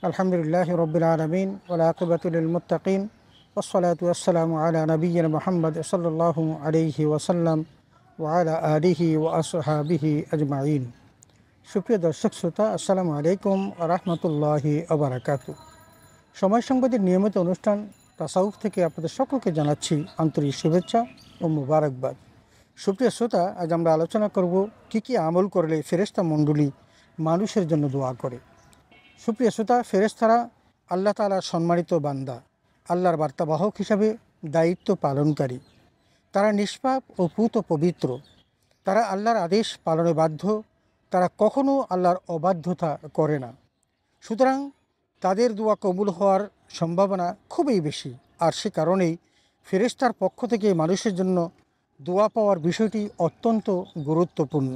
আলহামদুলিল্লাহ রব্বিল আলামিন ওয়াল আকিবাতু লিল মুত্তাকিন ওয়াসসালাতু ওয়াসসালামু আলা নাবিয়্যিনা মুহাম্মদ সাল্লাল্লাহু আলাইহি ওয়াসাল্লাম ওয়া আলা আলিহি ওয়া আসহাবিহি আজমাইন। সুপ্রিয় দর্শক শ্রোতা, আসসালামু আলাইকুম ওয়া রাহমাতুল্লাহি ওয়া বারাকাতুহু। সময় সংবাদের নিয়মিত অনুষ্ঠান তাসাউফ থেকে আপনাদের সকলকে জানাচ্ছি আন্তরিক শুভেচ্ছা ও মুবারকবাদ। সুপ্রিয় শ্রোতা, আজ আমরা আলোচনা করব কী আমল করলে ফেরেশতা মণ্ডলী মানুষের জন্য দোয়া করে। সুপ্রিয় শ্রোতা, ফেরেশতারা আল্লাহ তাআলার সম্মানিত বান্দা, আল্লাহর বার্তাবাহক হিসাবে দায়িত্ব পালনকারী। তারা নিষ্পাপ ও পূত পবিত্র। তারা আল্লাহর আদেশ পালনে বাধ্য। তারা কখনও আল্লাহর অবাধ্যতা করে না। সুতরাং তাদের দোয়া কবুল হওয়ার সম্ভাবনা খুবই বেশি। আর সে কারণেই ফেরেশতার পক্ষ থেকে মানুষের জন্য দোয়া পাওয়ার বিষয়টি অত্যন্ত গুরুত্বপূর্ণ।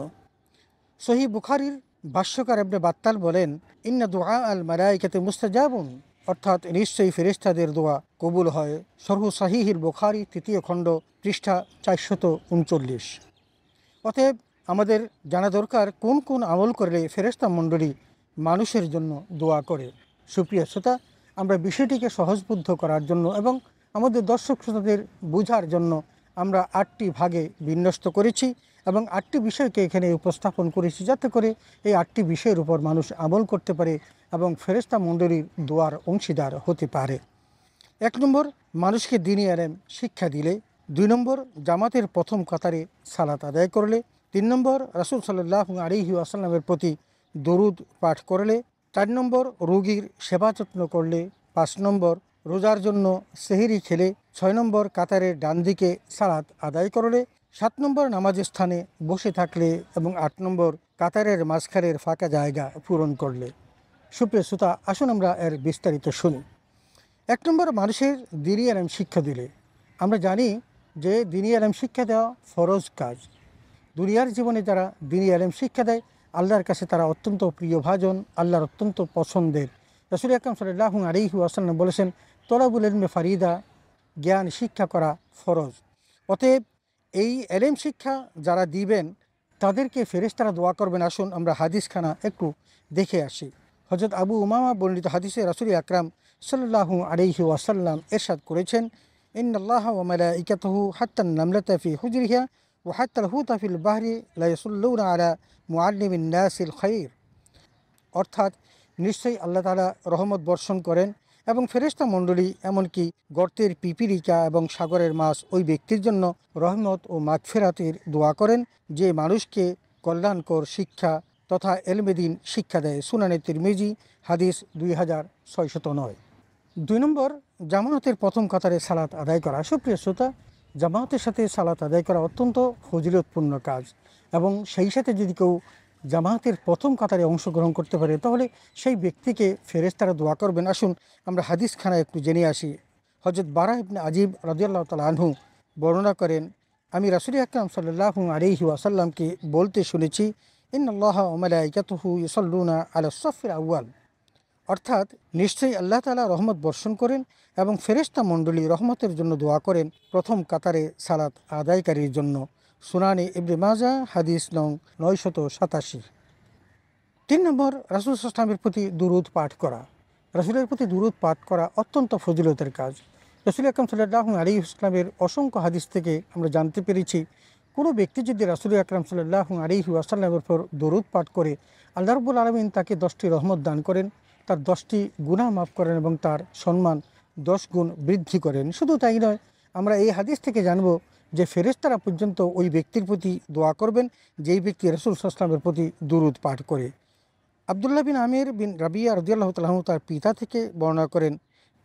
সহিহ বুখারীর ভাষ্যকার ইবনে বাত্তাল বলেন, ইন্না দুআ আল মালাইকাতি মুস্তাজাবুন, অর্থাৎ নিশ্চয়ই ফেরেশতাদের দোয়া কবুল হয়। শরহু সাহিহিল বুখারী 3য় খণ্ড পৃষ্ঠা 439। অতএব আমাদের জানা দরকার কোন কোন আমল করলে ফেরেশতা মণ্ডলী মানুষের জন্য দোয়া করে। সুপ্রিয় শ্রোতা, আমরা বিষয়টিকে সহজবোধ্য করার জন্য এবং আমাদের দর্শক শ্রোতাদের বোঝার জন্য আমরা 8টি ভাগে বিন্যস্ত করেছি এবং 8টি বিষয়কে এখানে উপস্থাপন করেছি, যাতে করে এই 8টি বিষয়ের উপর মানুষ আমল করতে পারে এবং ফেরেশতা মণ্ডলীর দোয়ার অংশীদার হতে পারে। 1 নম্বর, মানুষকে দ্বীনি ইলম শিক্ষা দিলে। 2 নম্বর, জামাতের প্রথম কাতারে সালাত আদায় করলে। 3 নম্বর, রাসূল সাল্লাল্লাহু আলাইহি ওয়াসাল্লামের প্রতি দরুদ পাঠ করলে। 4 নম্বর, রোগীর সেবা যত্ন করলে। 5 নম্বর, রোজার জন্য সেহরি খেলে। 6 নম্বর, কাতারের ডান দিকে সালাত আদায় করলে। 7 নম্বর, নামাজের স্থানে বসে থাকলে। এবং 8 নম্বর, কাতারের মাঝখানের ফাঁকা জায়গা পূরণ করলে। সুপ্রিয় শ্রোতা, আসুন আমরা এর বিস্তারিত শুনি। 1 নম্বর, মানুষের দ্বীনি ইলম শিক্ষা দিলে। আমরা জানি যে দ্বীনি ইলম শিক্ষা দেওয়া ফরজ কাজ। দুনিয়ার জীবনে যারা দ্বীনি ইলম শিক্ষা দেয়, আল্লাহর কাছে তারা অত্যন্ত প্রিয়ভাজন, আল্লাহর অত্যন্ত পছন্দের। রাসূল আকরাম সাল্লাল্লাহু আলাইহি ওয়াসাল্লাম বলেছেন, তলাবুল ইলমে ফারিদা, জ্ঞান শিক্ষা করা ফরজ। অতএব এই ইলম শিক্ষা যারা দিবেন তাদেরকে ফেরেশতারা দোয়া করবেন। আসুন আমরা হাদিসখানা একটু দেখে আসি। হযরত আবু উমামা বর্ণিত হাদিসে রাসূল আকরাম সাল্লাল্লাহু আলাইহি ওয়াসাল্লাম ইরশাদ করেছেন, ইন্নাল্লাহা ওয়া মালাইকাতাহু হাত্তান নামলাতা ফি হুজরিহা ওয়া হাত্তাল হুতা ফিল বাহরি লা ইয়াসুল্লুনা আলা মুআল্লিমিন নাসিল খাইর। অর্থাৎ নিশ্চয়ই আল্লাহ তাআলা রহমত বর্ষণ করেন এবং ফেরেশতা মণ্ডলী এমনকি গর্তের পিপিলিকা এবং সাগরের মাছ ওই ব্যক্তির জন্য রহমত ও মাগফিরাতের দোয়া করেন যে মানুষকে কল্যাণকর শিক্ষা তথা ইলমে দ্বীন শিক্ষা দেয়। সুনানে তিরমিজি হাদিস 2609। 2 নম্বর, জামাতের প্রথম কাতারে সালাত আদায় করা। সুপ্রিয় শ্রোতা, জামাতের সাথে সালাত আদায় করা অত্যন্ত ফজিলতপূর্ণ কাজ এবং সেই সাথে যদি কেউ জামাতের প্রথম কাতারে অংশগ্রহণ করতে পারে তাহলে সেই ব্যক্তিকে ফেরেশতারা দোয়া করবেন। আসুন আমরা হাদিসখানা একটু জেনে আসি। হযরত বারা ইবনে আজিব রাদিয়াল্লাহু তাআলা আনহু বর্ণনা করেন, আমি রাসূল আকরাম সাল্লাল্লাহু আলাইহি ওয়াসাল্লামকে বলতে শুনেছি, ইন্নাল্লাহা ওয়া মালাইকাতুহু ইউসাল্লুনা আলাস সাফিল আউয়াল, অর্থাৎ নিশ্চয়ই আল্লাহ তাআলা রহমত বর্ষণ করেন এবং ফেরেশতা মণ্ডলী রহমতের জন্য দোয়া করেন প্রথম কাতারে সালাত আদায়কারীর জন্য। সুনানে ইবনে মাজাহ হাদিস নং 987। 3 নম্বর, রাসূল সাল্লাল্লাহু আলাইহি ওয়াসাল্লামের প্রতি দুরূদ পাঠ করা। রাসূলের প্রতি দুরূদ পাঠ করা অত্যন্ত ফজিলতের কাজ। রাসূল আকরাম সাল্লাল্লাহু আলাইহি ওয়াসাল্লামের অসংখ্য হাদিস থেকে আমরা জানতে পেরেছি, কোনো ব্যক্তি যদি রাসূল আকরাম সাল্লাল্লাহু আলাইহি ওয়াসাল্লামের উপর দরুদ পাঠ করে, আল্লাহ রাব্বুল আলামিন তাকে 10টি রহমত দান করেন, তার 10টি গুনাহ মাফ করেন এবং তার সম্মান 10 গুণ বৃদ্ধি করেন। শুধু তাই নয়, আমরা এই হাদিস থেকে জানব যে ফেরেশতারা পর্যন্ত ওই ব্যক্তির প্রতি দোয়া করবেন যেই ব্যক্তি রাসূল সাল্লাল্লাহু আলাইহি ওয়াসাল্লামের প্রতি দুরূদ পাঠ করে। আব্দুল্লাহ বিন আমির বিন রাবিয়া রাদিয়াল্লাহু তাআলা আনহু তার পিতা থেকে বর্ণনা করেন,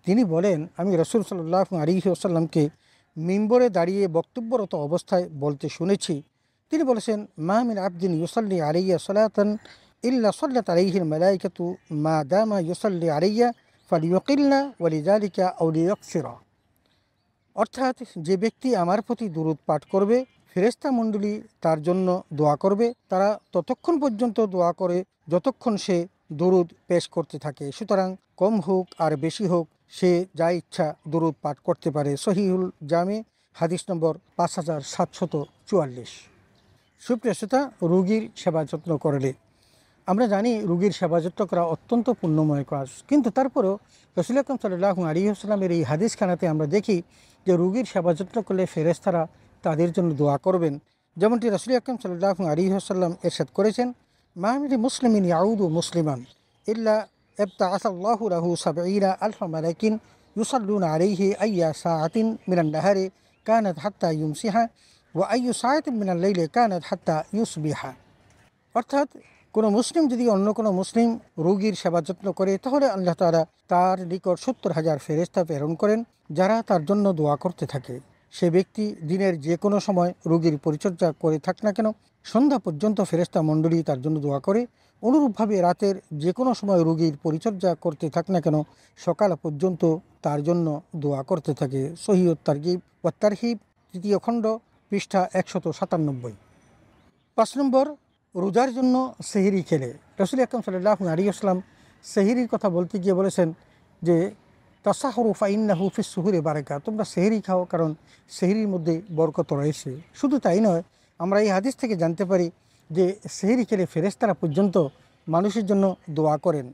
তিনি বলেন, আমি রাসূল সাল্লাল্লাহু আলাইহি ওয়াসাল্লামকে মিম্বরে দাঁড়িয়ে বক্তব্যরত অবস্থায় বলতে শুনেছি। তিনি বলেছেন, মা মিন আবদিন ইউসাল্লি আলাইয়া সালাতান ইল্লা সাল্লাত আলাইহিল মালাইকাতু মা দামা ইউসাল্লি আলাইয়া ফালিয়ুকিলনা ওয়ালিযালিকা আও লিয়াকসিরা। অর্থাৎ যে ব্যক্তি আমার প্রতি দুরূদ পাঠ করবে, ফেরেশতা মণ্ডলী তার জন্য দোয়া করবে। তারা ততক্ষণ পর্যন্ত দোয়া করে যতক্ষণ সে দুরূদ পেশ করতে থাকে। সুতরাং কম হোক আর বেশি হোক, সে যা ইচ্ছা দুরূদ পাঠ করতে পারে। সহিহুল জামে হাদিস নম্বর 5744। সুপ্রিয় শ্রোতা, রোগীর সেবা যত্ন করলে। আমরা জানি রোগীর সেবা যত্ন করা অত্যন্ত পুণ্যময় কাজ, কিন্তু তারপরও রাসূল আকরাম সাল্লাল্লাহু আলাইহি ওয়াসাল্লামের এই হাদিসখানাতে আমরা দেখি যে রোগীর সেবা যত্ন করলে ফেরেশতারা তাদের জন্য দোয়া করবেন। যেমনটি রাসূল আকরাম সাল্লাল্লাহু আলাইহি ওয়াসাল্লাম ইরশাদ করেছেন, মা মিন মুসলিমিন ইয়াউদু মুসলিমান ইল্লা ইবতাআসাল্লাহু লাহু সাবঈনা আলফা মালাকিন ইউসাল্লুনা আলাইহি আইয়া সাআতিন মিনান নাহারি কানাত হাত্তা ইউমসিহা ওয়া আইয়ু সাআতিন মিনাল লাইলি কানাত হাত্তা ইউসবিহা। অর্থাৎ কোনো মুসলিম যদি অন্য কোনো মুসলিম রোগীর সেবা যত্ন করে, তাহলে আল্লাহ তাআলা তার নিকট 70,000 ফেরেশতা প্রেরণ করেন যারা তার জন্য দোয়া করতে থাকে। সে ব্যক্তি দিনের যে কোনো সময় রোগীর পরিচর্যা করে থাক না কেন, সন্ধ্যা পর্যন্ত ফেরেশতা মণ্ডলী তার জন্য দোয়া করে। অনুরূপভাবে রাতের যে কোনো সময় রোগীর পরিচর্যা করতে থাক না কেন, সকাল পর্যন্ত তার জন্য দোয়া করতে থাকে। সহিহ তারগিব ওয়াত তারহিব 3য় খণ্ড পৃষ্ঠা 197। 5 নম্বর, রোজার জন্য সেহরি খেলে। রাসূল আকরাম সাল্লাল্লাহু আলাইহি ওয়াসাল্লাম সেহরির কথা বলতে গিয়ে বলেছেন যে তাসাহুরু ফাইন্নাহু ফিস সুহুরি বারাকা, তোমরা সেহরি খাও কারণ সেহরির মধ্যে বরকত রয়েছে। শুধু তাই নয়, আমরা এই হাদিস থেকে জানতে পারি যে সেহরি খেলে ফেরেশতারা পর্যন্ত মানুষের জন্য দোয়া করেন।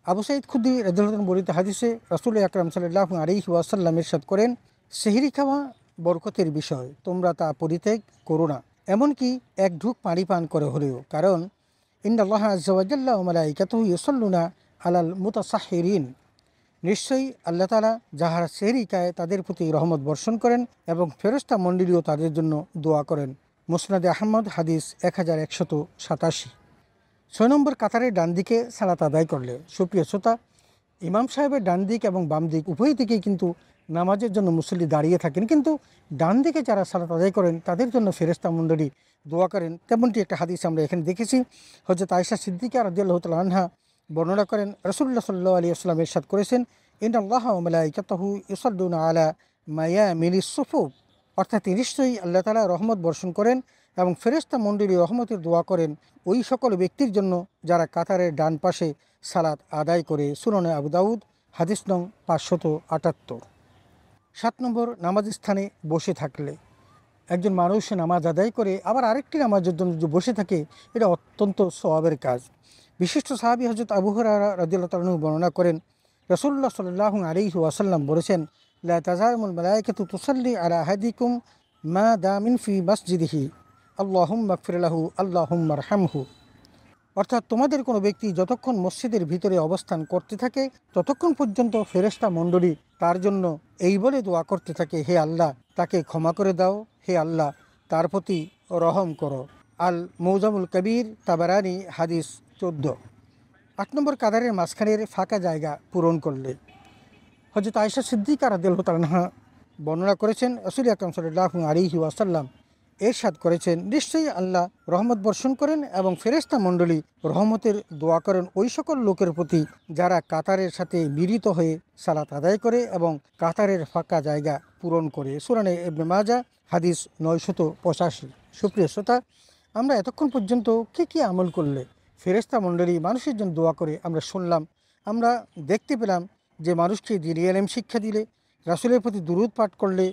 আবু সাঈদ খুদরি রাদিয়াল্লাহু আনহু বর্ণিত হাদিসে রাসূল আকরাম সাল্লাল্লাহু আলাইহি ওয়াসাল্লাম ইরশাদ করেন, সেহরি খাওয়া বরকতের বিষয়, তোমরা তা পরিত্যাগ করো না, এমনকি এক ঢুক পানি পান করে হলেও, কারণ ইন্নাল্লাহা আযজা ওয়া জাল্লা ওয়া মালাইকাতুহু ইউসাল্লুনা আলাল মুতাসাহহিরিন, নিশ্চয়ই আল্লাহ তাআলা যাহারা সেহরি খায় তাদের প্রতি রহমত বর্ষণ করেন এবং ফেরেশতা মণ্ডলীও তাদের জন্য দোয়া করেন। মুসনাদে আহমদ হাদিস 1187। 6 নম্বর, কাতারের ডান দিকে সালাত আদায় করলে। সুপ্রিয় শ্রোতা, ইমাম সাহেবের ডান দিক এবং বাম দিক উভয় দিকেই কিন্তু নামাজের জন্য মুসল্লি দাঁড়িয়ে থাকেন, কিন্তু ডান দিকে যারা সালাত আদায় করেন তাদের জন্য ফেরেশতা মণ্ডলী দোয়া করেন। তেমনটি একটা হাদিস আমরা এখানে দেখেছি। হযরত আয়েশা সিদ্দিকা রাদিয়াল্লাহু তাআলা আনহা বর্ণনা করেন, রাসূলুল্লাহ সাল্লাল্লাহু আলাইহি ওয়াসাল্লাম ইরশাদ করেছেন, ইন্নাল্লাহা ওয়া মালাইকাতাহু ইউসাল্লুনা আলা মায়ামিনিস সুফুফ, অর্থাৎ নিশ্চয়ই আল্লাহ তাআলা রহমত বর্ষণ করেন এবং ফেরেশতা মণ্ডলী রহমতের দোয়া করেন ওই সকল ব্যক্তির জন্য যারা কাতারের ডান পাশে সালাত আদায় করে। সুনানে আবু দাউদ হাদিস নং 578। 7 নম্বর, নামাজ স্থানে বসে থাকলে। একজন মানুষ নামাজ আদায় করে আবার আরেকটি নামাজের জন্য যে বসে থাকে, এটা অত্যন্ত সওয়াবের কাজ। বিশিষ্ট সাহাবী হযরত আবু হুরায়রা রাদিয়াল্লাহু তাআলা আনহু বর্ণনা করেন, রাসূলুল্লাহ সাল্লাল্লাহু আলাইহি ওয়াসাল্লাম বলেছেন, লা তাযালুল মালায়েকাতু তুসাল্লি আলা আহাদিকুম মা দামিন ফি মাসজিদিহি আল্লাহুম্মা গফির লাহু আল্লাহুম্মা আরহামহু। অর্থাৎ তোমাদের কোনো ব্যক্তি যতক্ষণ মসজিদের ভিতরে অবস্থান করতে থাকে ততক্ষণ পর্যন্ত ফেরেশতা মণ্ডলী তার জন্য এই বলে দোয়া করতে থাকে, হে আল্লাহ তাকে ক্ষমা করে দাও, হে আল্লাহ তার প্রতি রহম করো। আল মৌজামুল কবির তাবারানি হাদিস 14। 8 নম্বর, কাতারের মাঝখানের ফাঁকা জায়গা পূরণ করলে। হযরত আয়েশা সিদ্দিকা রাদিয়াল্লাহু তাআলা আনহা বর্ণনা করেছেন, রাসূল আকরাম সাল্লাল্লাহু আলাইহি ওয়াসাল্লাম এরশাদ করেছেন, নিশ্চয়ই আল্লাহ রহমত বর্ষণ করেন এবং ফেরেশতা মণ্ডলী রহমতের দোয়া করেন ওই সকল লোকের প্রতি যারা কাতারের সাথে মিলিত হয়ে সালাত আদায় করে এবং কাতারের ফাঁকা জায়গা পূরণ করে। সুনানে ইবনে মাজাহ হাদিস 985। সুপ্রিয় শ্রোতা, আমরা এতক্ষণ পর্যন্ত কী আমল করলে ফেরেশতা মণ্ডলী মানুষের জন্য দোয়া করে আমরা শুনলাম। আমরা দেখতে পেলাম যে মানুষকে দ্বীনের ইলম শিক্ষা দিলে, রাসূলের প্রতি দুরূদ পাঠ করলে,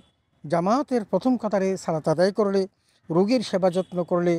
জামাতের প্রথম কাতারে সালাত আদায় করলে, রোগীর সেবা যত্ন করলে,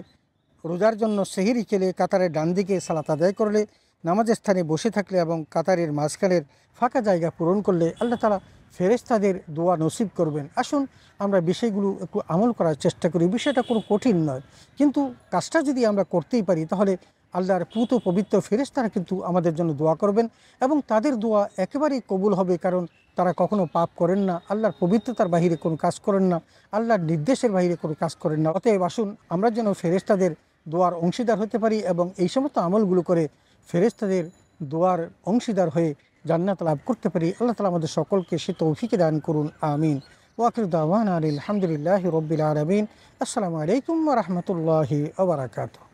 রোজার জন্য সেহরি খেলে, কাতারের ডান দিকে সালাত আদায় করলে, নামাজের স্থানে বসে থাকলে এবং কাতারের মাঝখানের ফাঁকা জায়গা পূরণ করলে আল্লাহ তাআলা ফেরেশতাদের দোয়া নসিব করবেন। আসুন আমরা বিষয়গুলো একটু আমল করার চেষ্টা করি। বিষয়টা কোনো কঠিন নয়, কিন্তু কাজটা যদি আমরা করতেই পারি তাহলে আল্লাহর পুত পবিত্র ফেরেশতারা কিন্তু আমাদের জন্য দোয়া করবেন এবং তাদের দোয়া একেবারেই কবুল হবে, কারণ তারা কখনো পাপ করেন না, আল্লাহর পবিত্রতার বাহিরে কোনো কাজ করেন না, আল্লাহর নির্দেশের বাহিরে কোনো কাজ করেন না। অতএব আসুন আমরা যেন ফেরেশতাদের দোয়ার অংশীদার হতে পারি এবং এই সমস্ত আমলগুলো করে ফেরেশতাদের দোয়ার অংশীদার হয়ে জান্নাত লাভ করতে পারি। আল্লাহ তাআলা আমাদের সকলকে সে তৌফিক দান করুন, আমিন। ওয়া আখিরু দাওয়ানা আলহামদুলিল্লাহি রাব্বিল আলামিন। আসসালামু আলাইকুম ওয়া রাহমাতুল্লাহি ওয়া বারাকাতুহু।